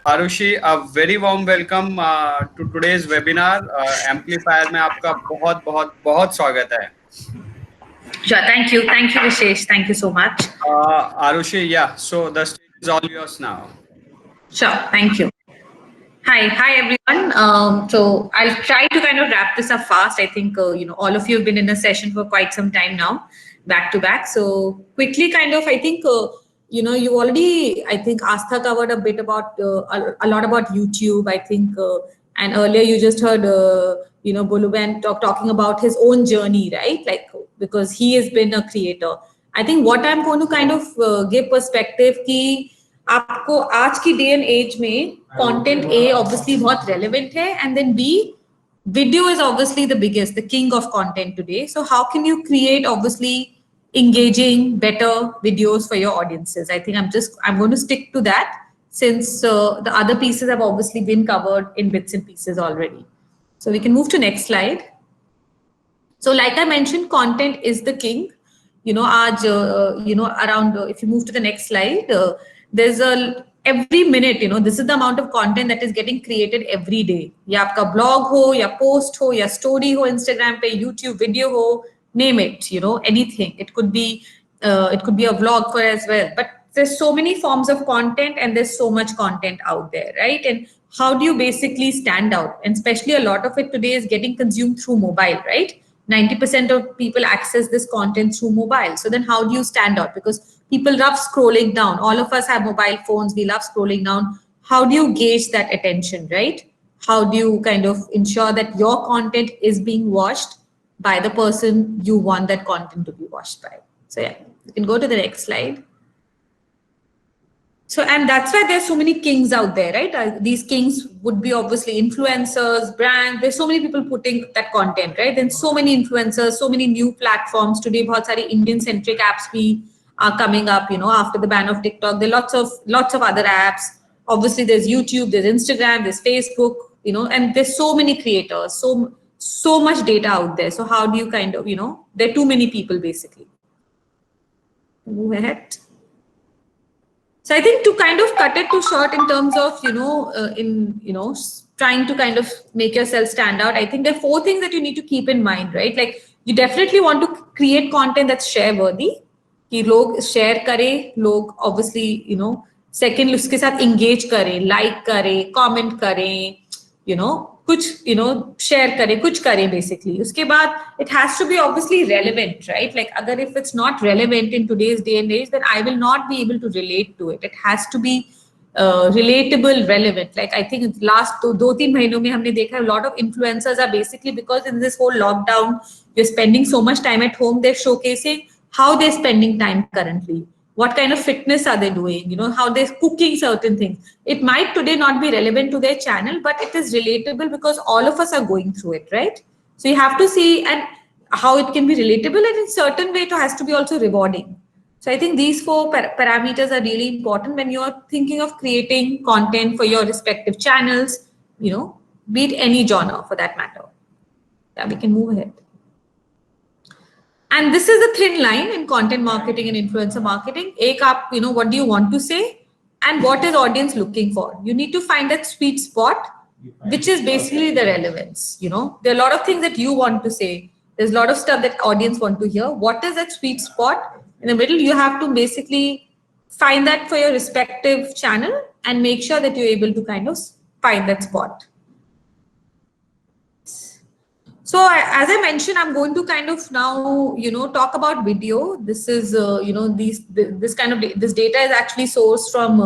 Arushi, a very warm welcome to today's webinar. Amplifier में आपका बहुत बहुत बहुत स्वागत है. Sure, thank you, Vishesh. Thank you so much. Arushi, yeah. So the stage is all yours now. Sure, thank you. Hi everyone. So I'll try to kind of wrap this up fast. I think all of you have been in a session for quite some time now, back to back. So quickly, kind of, I think you already, I think Astha covered a bit about a lot about YouTube. I think, and earlier you just heard Boluban talking about his own journey, right? Like because he has been a creator. I think what I'm going to kind of give perspective ki आपको आज की day and age में content a obviously बहुत relevant है and then be video is obviously the biggest, the king of content today. So how can you create obviously engaging better videos for your audiences? I think I'm going to stick to that since the other pieces have obviously been covered in bits and pieces already. So we can move to next slide. So like I mentioned, content is the king. Around if you move to the next slide, there's a every minute, this is the amount of content that is getting created every day. या आपका blog हो, या post हो, या story हो Instagram पे, YouTube video हो, name it, anything. It could be a vlog for as well. But there's so many forms of content and there's so much content out there, right? And how do you basically stand out? And especially a lot of it today is getting consumed through mobile, right? 90% of people access this content through mobile. So then how do you stand out? Because people love scrolling down. All of us have mobile phones. We love scrolling down. How do you gauge that attention, right? How do you kind of ensure that your content is being watched by the person you want that content to be watched by? So yeah, you can go to the next slide. So, and that's why there's so many kings out there, right? These kings would be obviously influencers, brands. There's so many people putting that content, right? Then so many influencers, so many new platforms. Today, बहुत सारी Indian-centric apps भी are coming up, after the ban of TikTok. There are lots of other apps. Obviously, there's YouTube, there's Instagram, there's Facebook, and there's so many creators, so much data out there. So how do you kind of, there are too many people basically. Move ahead. So I think to kind of cut it too short in terms of, trying to kind of make yourself stand out, I think there are 4 things that you need to keep in mind, right? Like you definitely want to create content that's share worthy. कि लोग share करें, लोग obviously, second उसके साथ engage करें, like करें, comment करें, कुछ share करें, कुछ करें basically. उसके बाद it has to be obviously relevant, right? Like अगर if it's not relevant in today's day and age, then I will not be able to relate to it. It has to be relatable, relevant. Like I think last 2-3 महीनों में हमने देखा a lot of influencers are basically, because in this whole lockdown you're spending so much time at home, they're showcasing how they're spending time currently. What kind of fitness are they doing? How they're cooking certain things. It might today not be relevant to their channel, but it is relatable because all of us are going through it, right? So you have to see and how it can be relatable, and in certain way it has to be also rewarding. So I think these 4 parameters are really important when you're thinking of creating content for your respective channels, be it any genre for that matter. Yeah, we can move ahead. And this is the thin line in content marketing and influencer marketing. What do you want to say? And what is audience looking for? You need to find that sweet spot, which is basically the relevance. There are a lot of things that you want to say. There's a lot of stuff that audience want to hear. What is that sweet spot? In the middle, you have to basically find that for your respective channel and make sure that you're able to kind of find that spot. So as I mentioned, I'm going to kind of now, talk about video. This is, this data is actually sourced from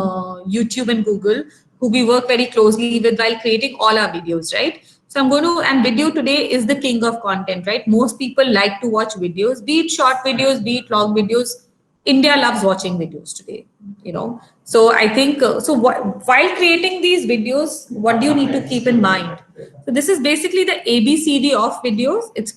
YouTube and Google, who we work very closely with while creating all our videos, right? So I'm going to, and video today is the king of content, right? Most people like to watch videos, be it short videos, be it long videos. India loves watching videos today, So I think, while creating these videos, what do you need to keep in mind? So this is basically the ABCD of videos. It's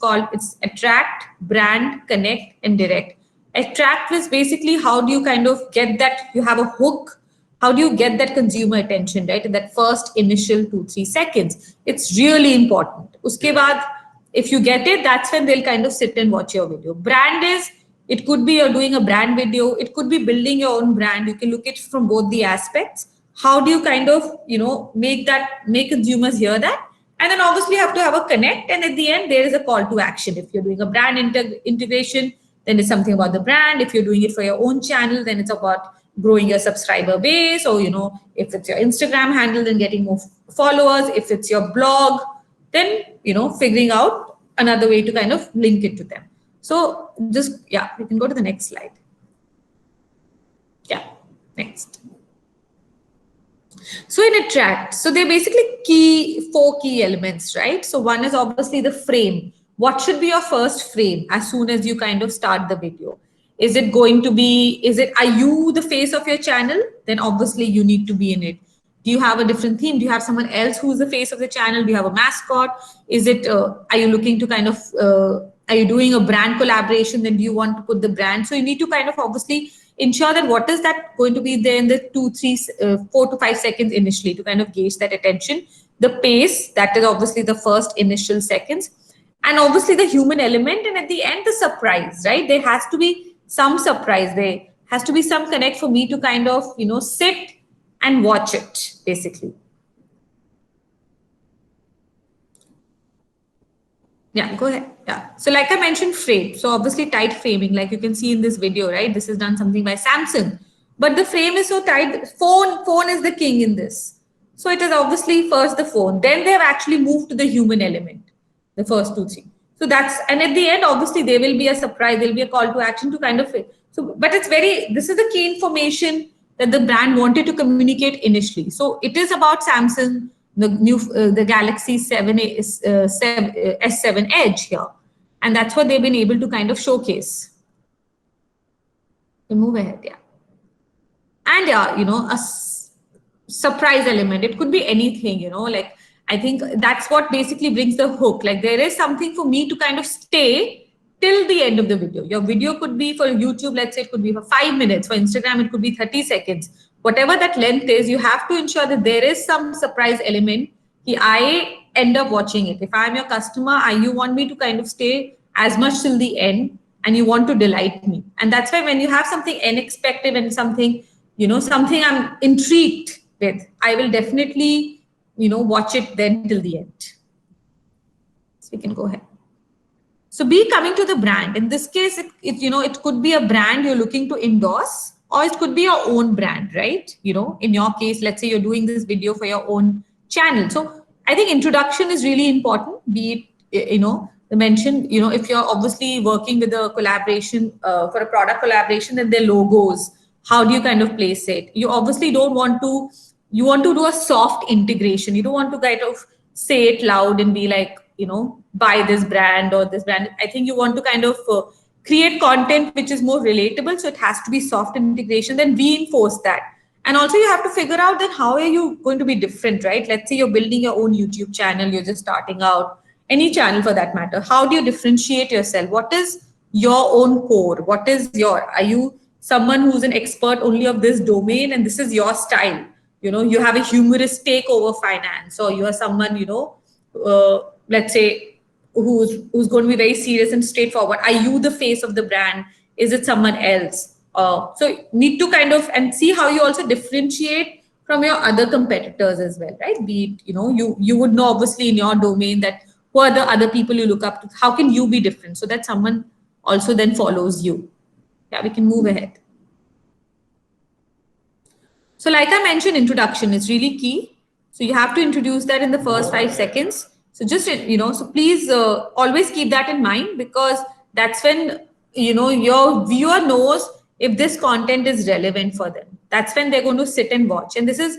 attract, brand, connect, and direct. Attract is basically how do you kind of get that, you have a hook, how do you get that consumer attention, right? In that first initial 2-3 seconds, it's really important. Uske baad, if you get it, that's when they'll kind of sit and watch your video. Brand is, it could be you're doing a brand video. It could be building your own brand. You can look at it from both the aspects. How do you kind of, make consumers hear that? And then obviously you have to have a connect. And at the end, there is a call to action. If you're doing a brand integration, then it's something about the brand. If you're doing it for your own channel, then it's about growing your subscriber base, or, if it's your Instagram handle, then getting more followers. If it's your blog, then, figuring out another way to kind of link it to them. So just, yeah, we can go to the next slide. Yeah, next. So in Attract, so they're basically four key elements, right? So one is obviously the frame. What should be your first frame as soon as you kind of start the video? Is it going to be, are you the face of your channel? Then obviously you need to be in it. Do you have a different theme? Do you have someone else who's the face of the channel? Do you have a mascot? Are you looking to kind of, are you doing a brand collaboration? Then do you want to put the brand? So you need to kind of obviously ensure that what is that going to be there in the 4 to 5 seconds initially to kind of gauge that attention. The pace, that is obviously the first initial seconds. And obviously the human element, and at the end, the surprise, right? There has to be some surprise. There has to be some connect for me to kind of, sit and watch it, basically. Yeah, go ahead. Yeah. So like I mentioned, frame. So obviously tight framing, like you can see in this video, right? This is done something by Samsung, but the frame is so tight. Phone is the king in this. So it is obviously first the phone, then they have actually moved to the human element, the first 2, 3. So that's, and at the end, obviously there will be a surprise, there'll be a call to action to kind of, so, but this is the key information that the brand wanted to communicate initially. So it is about Samsung, the Galaxy S7 Edge here. And that's what they've been able to kind of showcase. We'll move ahead, yeah. And yeah, a surprise element. It could be anything, like I think that's what basically brings the hook. Like there is something for me to kind of stay till the end of the video. Your video could be for YouTube, let's say it could be for 5 minutes. For Instagram, it could be 30 seconds. Whatever that length is, you have to ensure that there is some surprise element. I end up watching it. If I'm your customer, you want me to kind of stay as much till the end, and you want to delight me. And that's why when you have something unexpected and something, something I'm intrigued with, I will definitely, watch it then till the end. So we can go ahead. So be coming to the brand. In this case, it could be a brand you're looking to endorse, or it could be your own brand, right? In your case, let's say you're doing this video for your own channel. So I think introduction is really important. Be it, the mention, if you're obviously working with a collaboration for a product collaboration, then their logos, how do you kind of place it? You obviously don't want to, you want to do a soft integration. You don't want to kind of say it loud and be like, buy this brand or this brand. I think you want to kind of create content which is more relatable. So it has to be soft integration, then reinforce that. And also you have to figure out that how are you going to be different, right? Let's say you're building your own YouTube channel, you're just starting out, any channel for that matter. How do you differentiate yourself? What is your own core? Are you someone who's an expert only of this domain and this is your style? You have a humorous take over finance, or you are someone, let's say, who's going to be very serious and straightforward. Are you the face of the brand? Is it someone else? So need to kind of, and see how you also differentiate from your other competitors as well, right? Be it, you would know obviously in your domain that who are the other people you look up to? How can you be different so that someone also then follows you? Yeah, we can move ahead. So like I mentioned, introduction is really key. So you have to introduce that in the first 5 seconds. So just, so please always keep that in mind, because that's when, your viewer knows if this content is relevant for them. That's when they're going to sit and watch. And this is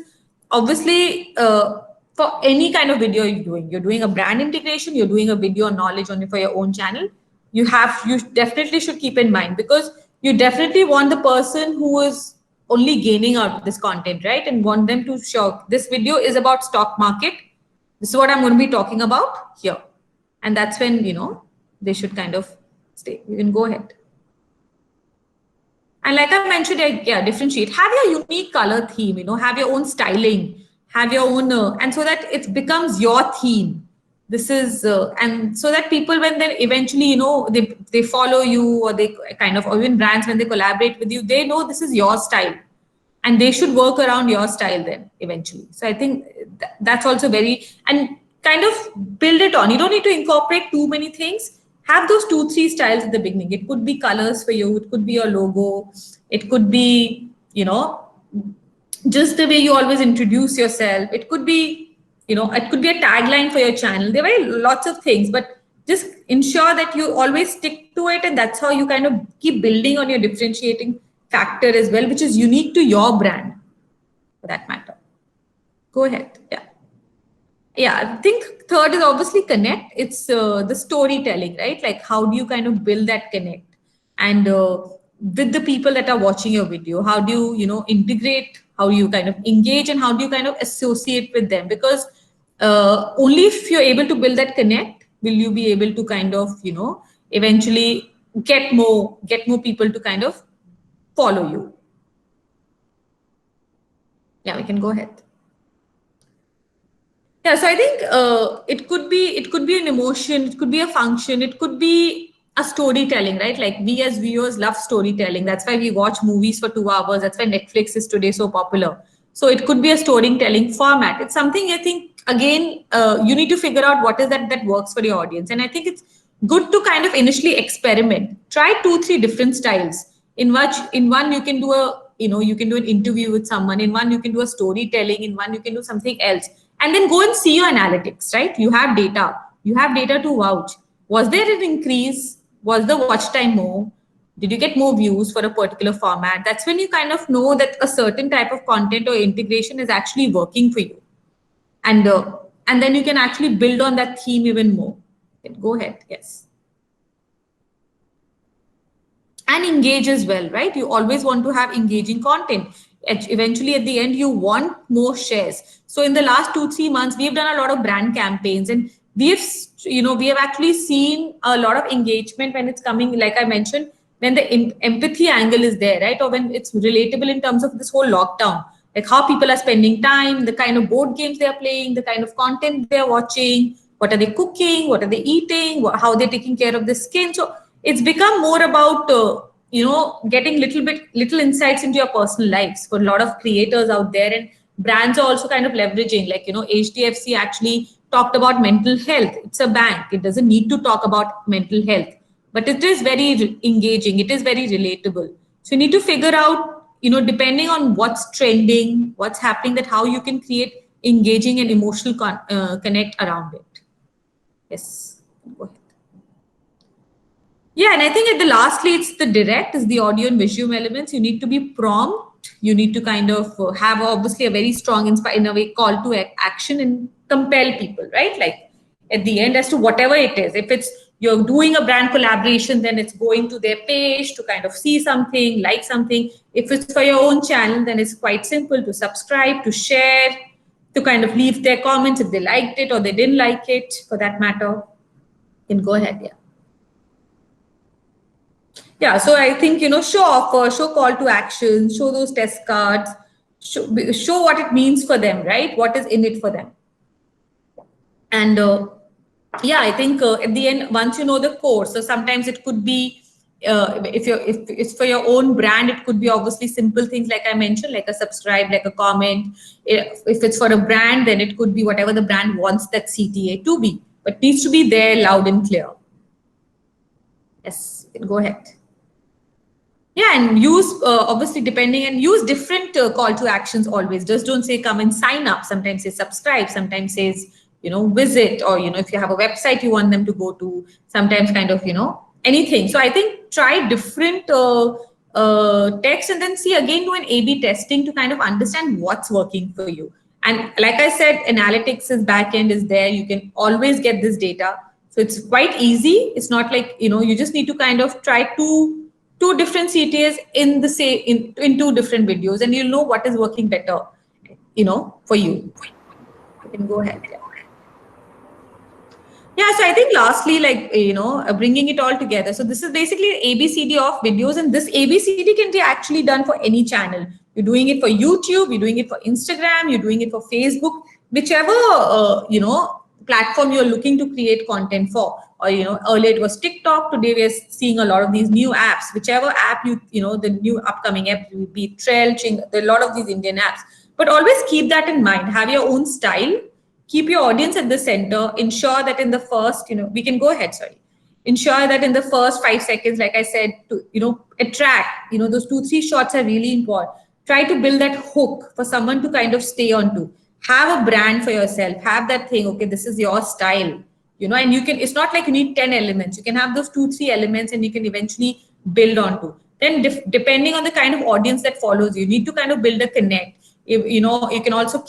obviously for any kind of video you're doing. You're doing a brand integration, you're doing a video on knowledge only for your own channel. You definitely should keep in mind, because you definitely want the person who is only gaining out of this content, right? And want them to show this video is about stock market. This is what I'm going to be talking about here. And that's when, they should kind of stay. You can go ahead. And like I mentioned, yeah, differentiate. Have your unique color theme, have your own styling, have your own, and so that it becomes your theme. This is, and so that people, when they eventually, they follow you, or they kind of, or even brands, when they collaborate with you, they know this is your style. and they should work around your style then eventually. So I think that's also very, and kind of build it on. You don't need to incorporate too many things. Have those 2-3 styles at the beginning. It could be colors for you, it could be your logo, it could be, you know, just the way you always introduce yourself. It could be, you know, it could be a tagline for your channel. There are lots of things, but just ensure that you always stick to it, and that's how you kind of keep building on your differentiating factor as well, which is unique to your brand for that matter. Go ahead. Yeah, I think third is obviously connect. It's the storytelling, right? Like how do you kind of build that connect, and with the people that are watching your video, how do you, you know, integrate, how do you kind of engage, and how do you kind of associate with them? Because only if you're able to build that connect will you be able to kind of, you know, eventually get more people to kind of follow you. Yeah, we can go ahead. Yeah, so I think it could be an emotion, it could be a function, it could be a storytelling, right? Like we as viewers love storytelling. That's why we watch movies for 2 hours. That's why Netflix is today so popular. So it could be a storytelling format. It's something I think again you need to figure out what is that works for your audience. And I think it's good to kind of initially experiment. Try 2-3 different styles. In one you can do a, you know, you can do an interview with someone. In one you can do a storytelling. In one you can do something else, and then go and see your analytics, right? You have data to vouch. Was there an increase? Was the watch time more? Did you get more views for a particular format? That's when you kind of know that a certain type of content or integration is actually working for you, and then you can actually build on that theme even more. Go ahead. Yes. And engage as well, right? You always want to have engaging content. Eventually at the end you want more shares. So in the last 2-3 months we've done a lot of brand campaigns, and we have actually seen a lot of engagement when it's coming, like I mentioned, when the empathy angle is there, right? Or when it's relatable in terms of this whole lockdown, like how people are spending time, the kind of board games they are playing, the kind of content they are watching, what are they cooking, what are they eating, how they're taking care of the skin. So it's become more about getting little insights into your personal lives for a lot of creators out there. And brands are also kind of leveraging, like, you know, HDFC actually talked about mental health. It's a bank, it doesn't need to talk about mental health, but it is very engaging, it is very relatable. So you need to figure out, you know, depending on what's trending, what's happening, that how you can create engaging and emotional connect around it. Yes, go ahead. Yeah, and I think at the lastly, it's the direct, is the audio and visual elements. You need to be prompt. You need to kind of have obviously a very strong, in a way, call to action and compel people, right? Like at the end, as to whatever it is. If it's you're doing a brand collaboration, then it's going to their page to kind of see something, like something. If it's for your own channel, then it's quite simple to subscribe, to share, to kind of leave their comments if they liked it or they didn't like it, for that matter. You can go ahead, yeah. Yeah, so I think, you know, show offer, show call to action, show those test cards, show what it means for them, right? What is in it for them. And yeah, I think at the end, once you know the core, so sometimes it could be, if it's for your own brand, it could be obviously simple things like I mentioned, like a subscribe, like a comment. If it's for a brand, then it could be whatever the brand wants that CTA to be, but needs to be there loud and clear. Yes, go ahead. Yeah, and use obviously depending, and use different call to actions always. Just don't say come and sign up. Sometimes say subscribe. Sometimes says, you know, visit, or, you know, if you have a website you want them to go to. Sometimes kind of, you know, anything. So I think try different text, and then see again, do an A/B testing to kind of understand what's working for you. And like I said, analytics is back end is there. You can always get this data. So it's quite easy. It's not like, you know, you just need to kind of try two different CTAs in the same in 2 different videos, and you'll know what is working better, you know, for you. You can go ahead. Yeah, so I think lastly, like, you know, bringing it all together. So this is basically an ABCD of videos, and this ABCD can be actually done for any channel. You're doing it for YouTube, you're doing it for Instagram, you're doing it for Facebook, whichever, you know, platform you're looking to create content for. Or, earlier it was TikTok. Today we're seeing a lot of these new apps, whichever app the new upcoming app, be it Trell, Ching, there are a lot of these Indian apps. But always keep that in mind. Have your own style. Keep your audience at the center. Ensure that in the first, we can go ahead, sorry. Ensure that in the first 5 seconds, like I said, to, attract, those 2-3 shots are really important. Try to build that hook for someone to kind of stay on to. Have a brand for yourself. Have that thing, okay, this is your style, and it's not like you need 10 elements. You can have those 2-3 elements and you can eventually build onto. Then depending on the kind of audience that follows you need to kind of build a connect. You can also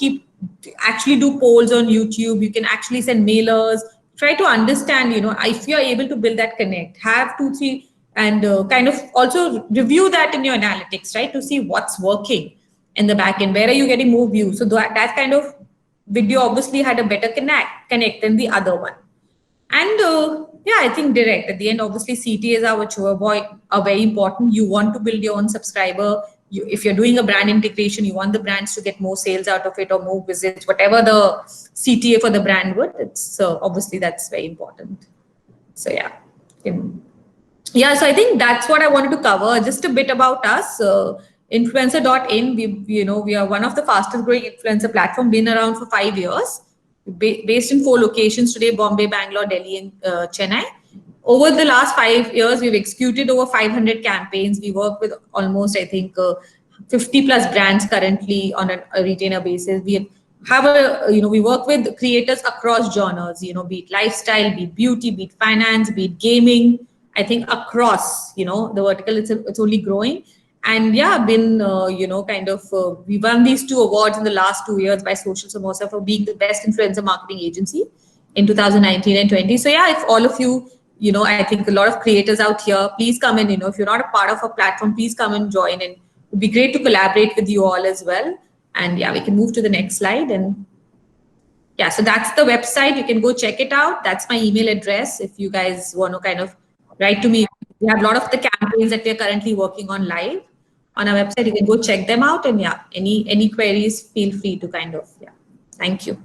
actually do polls on YouTube. You can actually send mailers. Try to understand, if you're able to build that connect, have 2-3 and kind of also review that in your analytics, right? To see what's working in the back end. Where are you getting more views? So that kind of video obviously had a better connect than the other one. And I think direct at the end, obviously CTAs are very important. You want to build your own subscriber. If you're doing a brand integration, you want the brands to get more sales out of it or more visits, whatever the CTA for the brand would. It's obviously that's very important. So so I think that's what I wanted to cover. Just a bit about us. Influencer.in, we are one of the fastest growing influencer platform, been around for 5 years, based in 4 locations today: Bombay, Bangalore, Delhi, and Chennai. Over the last 5 years, we've executed over 500 campaigns. We work with almost, I think, 50 plus brands currently on a retainer basis. We work with creators across genres, be it lifestyle, be it beauty, be it finance, be it gaming. I think across, the vertical, it's only growing. And we won these 2 awards in the last 2 years by Social Samosa for being the best influencer marketing agency in 2019 and 20. So if all of you, I think a lot of creators out here, please come in, if you're not a part of a platform, please come and join, and it would be great to collaborate with you all as well. And we can move to the next slide. And so that's the website. You can go check it out. That's my email address if you guys want to kind of write to me. We have a lot of the campaigns that we're currently working on live on our website. You can go check them out. And any queries, feel free to kind of, thank you.